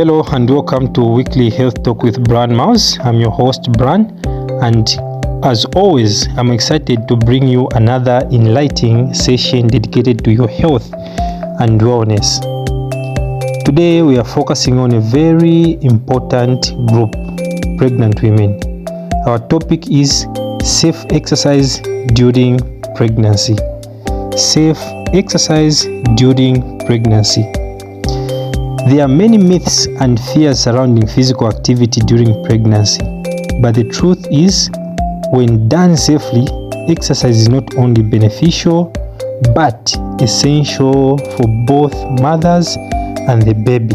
Hello and welcome to Weekly Health Talk with Bran Mouse. I'm your host Bran, and as always I'm excited to bring you another enlightening session dedicated to your health and wellness. Today we are focusing on a very important group, pregnant women. Our topic is safe exercise during pregnancy. Safe exercise during pregnancy. There are many myths and fears surrounding physical activity during pregnancy, but the truth is, when done safely, exercise is not only beneficial but essential for both mothers and the baby.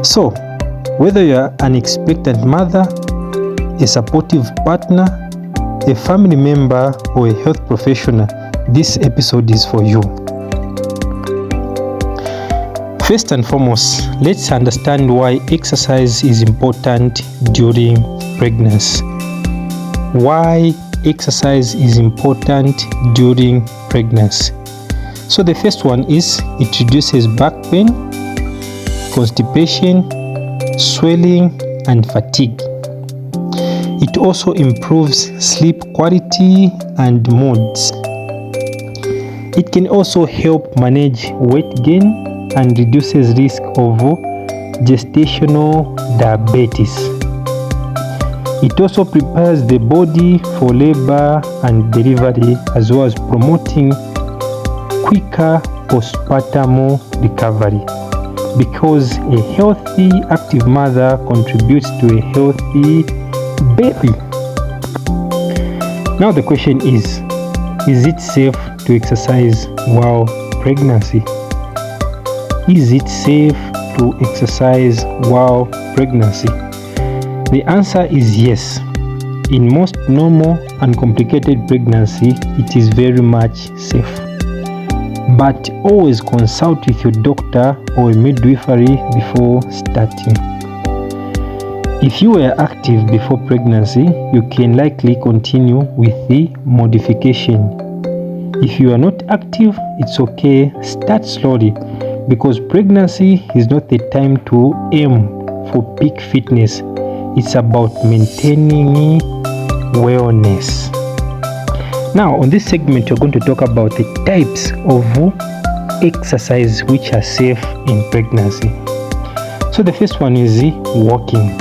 So, whether you are an expectant mother, a supportive partner, a family member, or a health professional, this episode is for you. First and foremost, let's understand why exercise is important during pregnancy. Why exercise is important during pregnancy. So the first one is it reduces back pain, constipation, swelling, and fatigue. It also improves sleep quality and moods. It can also help manage weight gain and reduces risk of gestational diabetes. It also prepares the body for labor and delivery, as well as promoting quicker postpartum recovery, because a healthy, active mother contributes to a healthy baby. Now the question is it safe to exercise while pregnancy? Is it safe to exercise while pregnancy? The answer is yes. In most normal and complicated pregnancy, it is very much safe. But always consult with your doctor or a midwifery before starting. If you were active before pregnancy, you can likely continue with the modification. If you are not active, it's okay, start slowly, because pregnancy is not the time to aim for peak fitness. It's about maintaining wellness. Now, on this segment, we're going to talk about the types of exercise which are safe in pregnancy. So the first one is walking.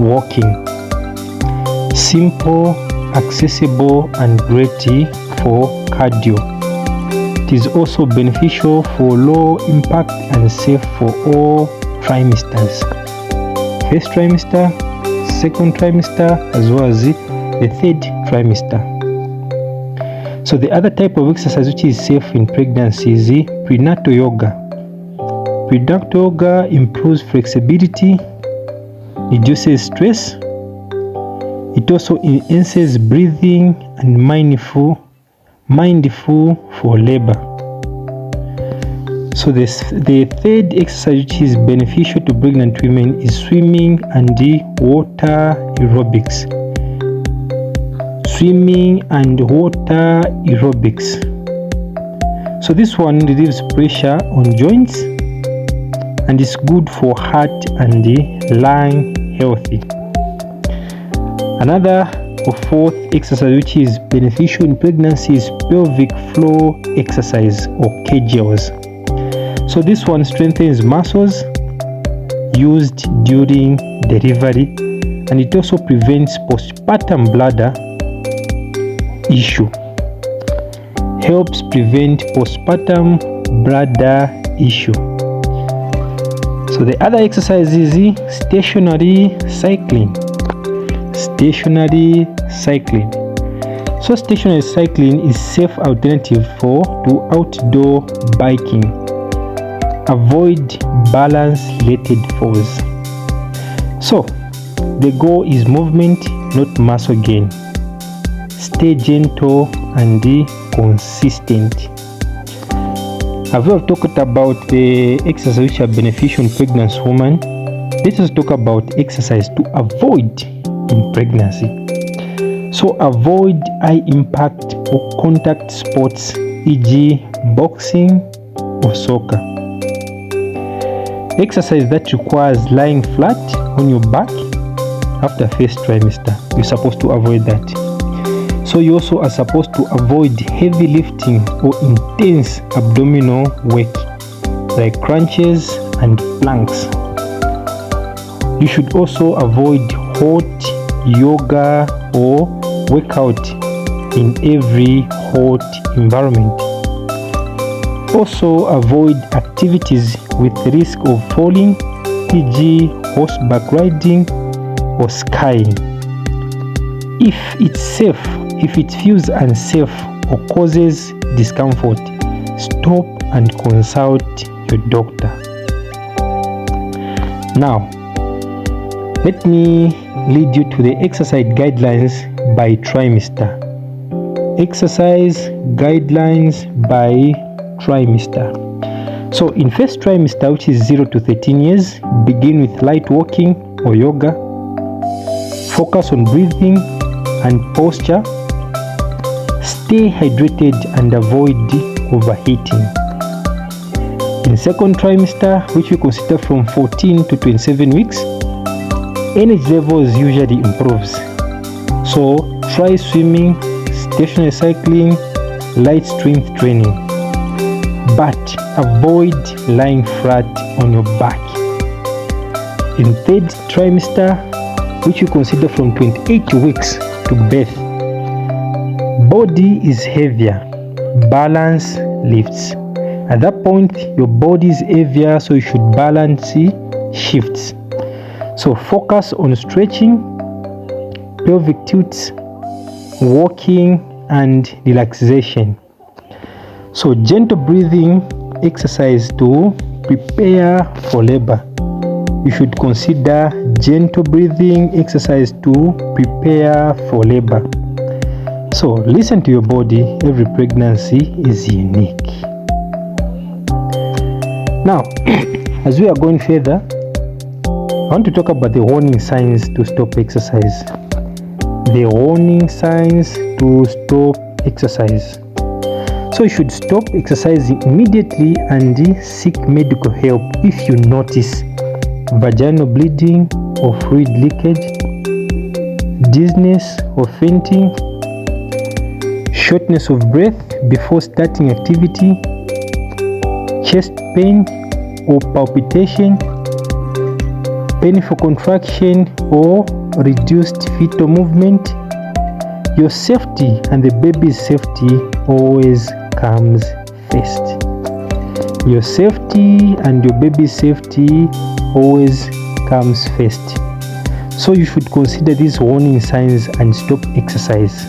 Walking. Simple, accessible, and great for cardio. It is also beneficial for low impact and safe for all trimesters. First trimester, second trimester, as well as the third trimester. So the other type of exercise which is safe in pregnancy is the prenatal yoga. Prenatal yoga improves flexibility, reduces stress. It also enhances breathing and mindful for labor. So the third exercise which is beneficial to pregnant women is swimming and the water aerobics. Swimming and water aerobics. So this one relieves pressure on joints and is good for heart and the lung healthy. Another fourth exercise which is beneficial in pregnancy is pelvic floor exercise, or Kegels. So this one strengthens muscles used during delivery, and it also prevents postpartum bladder issue. Helps prevent postpartum bladder issue. So the other exercise is stationary cycling. Stationary cycling. So stationary cycling is safe alternative to outdoor biking. Avoid balance-related falls. So the goal is movement, not muscle gain. Stay gentle and consistent. I've talked about the exercise which are beneficial in pregnant women. Let us talk about exercise to avoid in pregnancy. So avoid high impact or contact sports, e.g. boxing or soccer. Exercise that requires lying flat on your back after first trimester, you're supposed to avoid that. So you also are supposed to avoid heavy lifting or intense abdominal work like crunches and planks. You should also avoid hot yoga or workout in every hot environment. Also avoid activities with the risk of falling, e.g. horseback riding or skiing. If it's safe, if it feels unsafe or causes discomfort, stop and consult your doctor. Now, let me lead you to the exercise guidelines by trimester. Exercise guidelines by trimester. So in first trimester, which is 0 to 13 years, begin with light walking or yoga. Focus on breathing and posture. Stay hydrated and avoid overheating. In second trimester, which we consider from 14 to 27 weeks, energy levels usually improves. So try swimming, stationary cycling, light strength training, but avoid lying flat on your back. In third trimester, which you consider from 28 weeks to birth, body is heavier, balance lifts. At that point, your body is heavier, so you should balance shifts. So focus on stretching, pelvic tilts, walking and relaxation. So gentle breathing exercise to prepare for labor. You should consider gentle breathing exercise to prepare for labor. So listen to your body. Every pregnancy is unique. Now, as we are going further, I want to talk about the warning signs to stop exercise. The warning signs to stop exercise. So you should stop exercising immediately and seek medical help if you notice vaginal bleeding or fluid leakage, dizziness or fainting, shortness of breath before starting activity, chest pain or palpitation, painful contraction or reduced fetal movement. Your safety and the baby's safety always comes first. Your safety and your baby's safety always comes first. So you should consider these warning signs and stop exercise.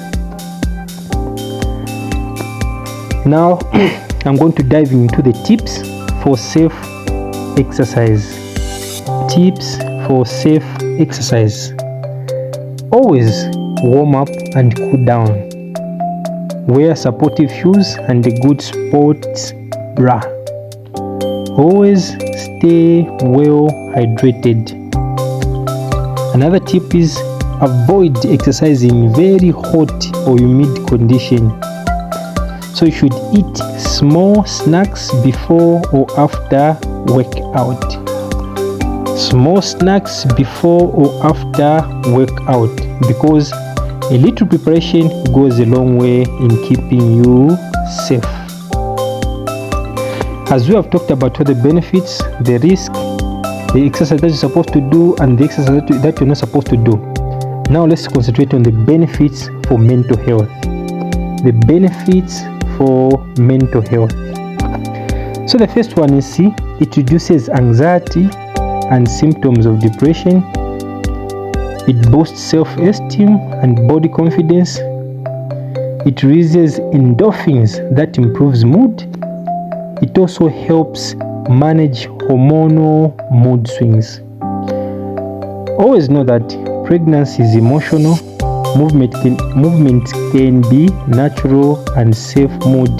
Now I'm going to dive into the tips for safe exercise. Tips for safe exercise. Always warm up and cool down. Wear supportive shoes and a good sports bra. Always stay well hydrated. Another tip is avoid exercising in very hot or humid condition. So you should eat small snacks before or after workout. Small snacks before or after workout, because a little preparation goes a long way in keeping you safe. As we have talked about all the benefits, the risk, the exercise that you're supposed to do and the exercise that you're not supposed to do. Now let's concentrate on the benefits for mental health. The benefits for mental health. So the first one is it reduces anxiety and symptoms of depression. It boosts self-esteem and body confidence. It releases endorphins that improves mood. It also helps manage hormonal mood swings. Always know that pregnancy is emotional. Movement can be natural and safe mood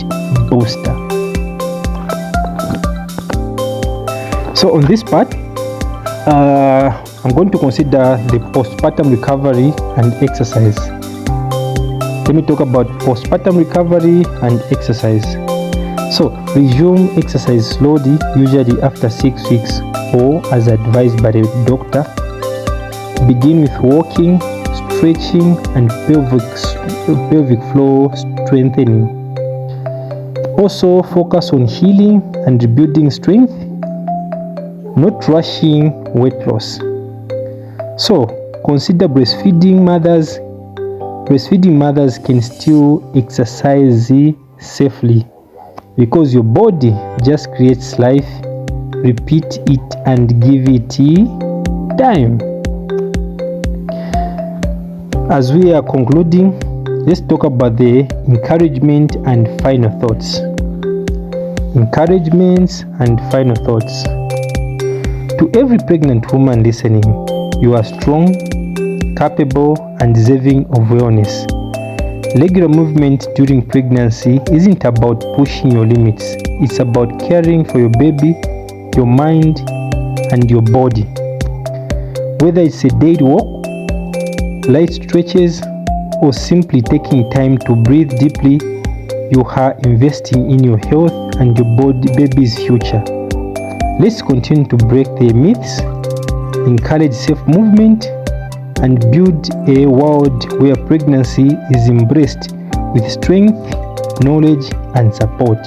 booster. So on this part, I'm going to consider the postpartum recovery and exercise. Let me talk about postpartum recovery and exercise. So resume exercise slowly, usually after 6 weeks. or as advised by the doctor. Begin with walking, stretching, and pelvic floor strengthening. Also focus on healing and rebuilding strength, not rushing weight loss. So consider breastfeeding mothers. Breastfeeding mothers can still exercise safely because your body just creates life. Repeat it and give it time. As we are concluding, let's talk about the encouragement and final thoughts. Encouragements and final thoughts. To every pregnant woman listening, you are strong, capable, and deserving of wellness. Regular movement during pregnancy isn't about pushing your limits. It's about caring for your baby, your mind, and your body. Whether it's a daily walk, light stretches, or simply taking time to breathe deeply, you are investing in your health and your baby's future. Let's continue to break the myths, encourage safe movement, and build a world where pregnancy is embraced with strength, knowledge, and support.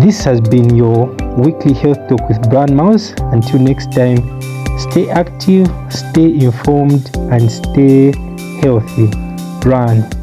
This has been your weekly health talk with Brown Mouse. Until next time, stay active, stay informed, and stay healthy. Run.